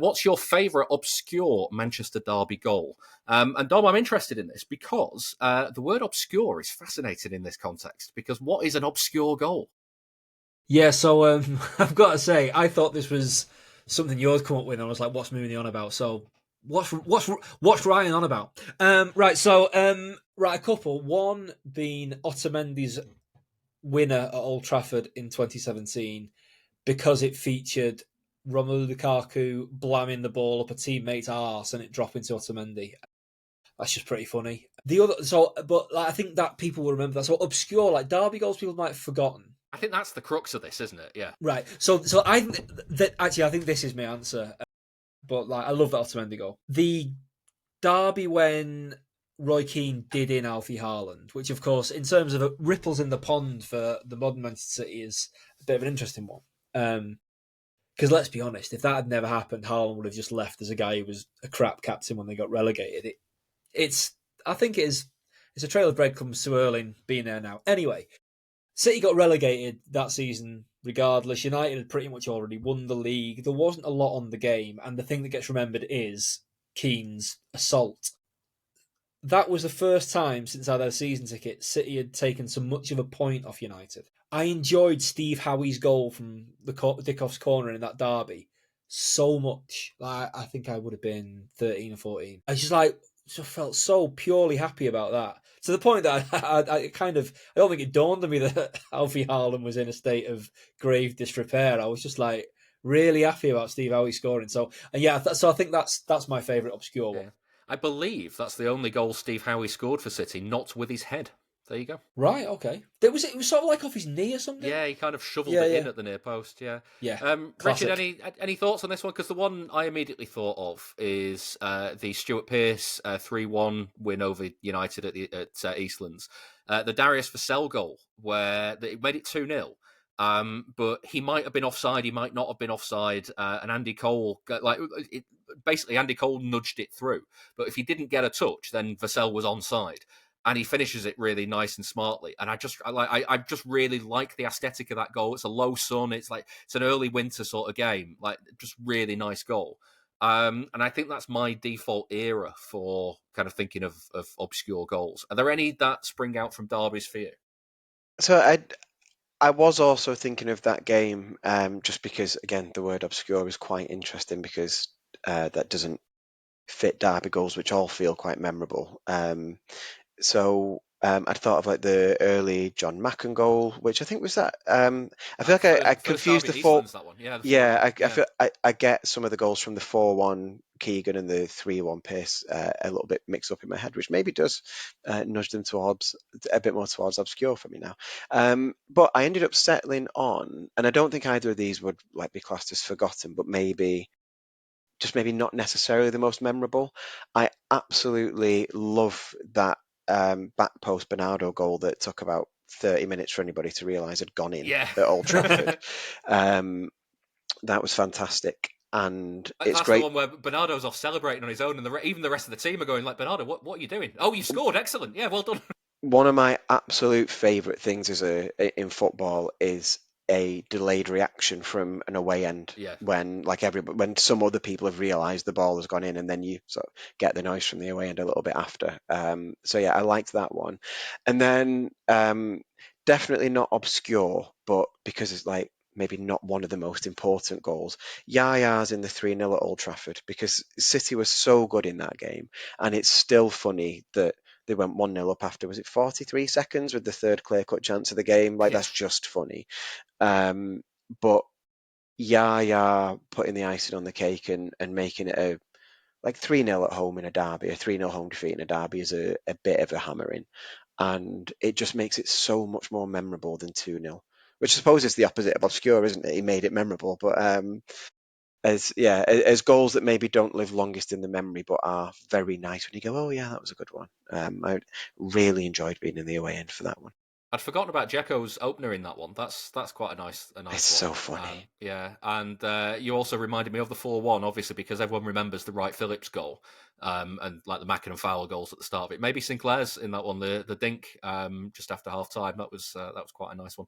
what's your favourite obscure Manchester Derby goal? And Dom, I'm interested in this because the word obscure is fascinating in this context, because what is an obscure goal? Yeah, so I've got to say, I thought this was something you'd come up with, and I was like, "What's Mooney on about?" So, what's Ryan on about? Right, a couple. One being Otamendi's winner at Old Trafford in 2017 because it featured Romelu Lukaku blamming the ball up a teammate's arse and it dropping to Otamendi. That's just pretty funny. The other, but like, I think that people will remember that. So obscure, like Derby goals, people might have forgotten. I think that's the crux of this, isn't it? Yeah. Right. So I that actually I think this is my answer. But like I love that Otamendi goal. The derby when Roy Keane did in Alfie Haaland, which of course, in terms of ripples in the pond for the modern Manchester City, is a bit of an interesting one. Because let's be honest, if that had never happened, Haaland would have just left as a guy who was a crap captain when they got relegated. It's I think it's a trail of breadcrumbs to Erling being there now. Anyway, City got relegated that season regardless. United had pretty much already won the league. There wasn't a lot on the game, and the thing that gets remembered is Keane's assault. That was the first time since I had a season ticket City had taken so much of a point off United. I enjoyed Steve Howie's goal from the Dickoff's corner in that derby so much. Like, I think I would have been 13 or 14. I just felt so purely happy about that. To the point that I don't think it dawned on me that Alfie Haaland was in a state of grave disrepair. I was just like really happy about Steve Howie scoring. So, and yeah, so I think that's my favourite obscure one. Yeah. I believe that's the only goal Steve Howie scored for City, not with his head. There you go. Right, okay. It was sort of like off his knee or something. Yeah, he kind of shoveled Yeah, it yeah, in at the near post. Yeah. yeah. Richard, Classic. any thoughts on this one? Because the one I immediately thought of is the Stuart Pearce 3-1 win over United at Eastlands. The Darius Vassell goal, where it made it 2-0. But he might have been offside, he might not have been offside, and Andy Cole, basically Andy Cole nudged it through. But if he didn't get a touch, then Vassell was onside, and he finishes it really nice and smartly. And I just really like the aesthetic of that goal. It's a low sun. It's an early winter sort of game. Like, just really nice goal. And I think that's my default era for kind of thinking of obscure goals. Are there any that spring out from derbies for you? So I was also thinking of that game, just because again the word obscure is quite interesting because that doesn't fit derby goals, which all feel quite memorable. I'd thought of like the early John Macken goal, which I think was that. I feel like I First confused derby the at four. Eastlands, that one. Yeah, the 4-0. Yeah, I Yeah. feel I get some of the goals from the 4-1 Keegan and the 3-1 Pearce a little bit mixed up in my head, which maybe does nudge them towards a bit more towards obscure for me now. But I ended up settling on, and I don't think either of these would like be classed as forgotten, but maybe not necessarily the most memorable. I absolutely love that back post Bernardo goal that took about 30 minutes for anybody to realise had gone in Yeah. at Old Trafford. That was fantastic. And it's That's the great. one where Bernardo's off celebrating on his own, and even the rest of the team are going like, Bernardo, what are you doing? Oh, you scored, excellent, yeah, well done. One of my absolute favourite things in football is a delayed reaction from an away end Yeah, when when some other people have realised the ball has gone in, and then you sort of get the noise from the away end a little bit after. So yeah, I liked that one, and then definitely not obscure, but because it's like maybe not one of the most important goals. Yaya's in the 3-0 at Old Trafford, because City was so good in that game, and it's still funny that they went 1-0 up after, was it 43 seconds with the third clear-cut chance of the game? Like, yeah. that's just funny. But Yaya putting the icing on the cake and making it a like 3-0 at home in a derby, a 3-0 home defeat in a derby is a bit of a hammering. And it just makes it so much more memorable than 2-0, which I suppose is the opposite of obscure, isn't it? He made it memorable. But as goals that maybe don't live longest in the memory, but are very nice when you go, oh yeah, that was a good one. I really enjoyed being in the away end for that one. I'd forgotten about Dzeko's opener in that one. That's quite a nice It's one. so funny. Yeah, and you also reminded me of the 4-1, obviously, because everyone remembers the Wright Phillips goal, and like the Macken and Fowler goals at the start of it. Maybe Sinclair's in that one, the dink just after half time. That was quite a nice one.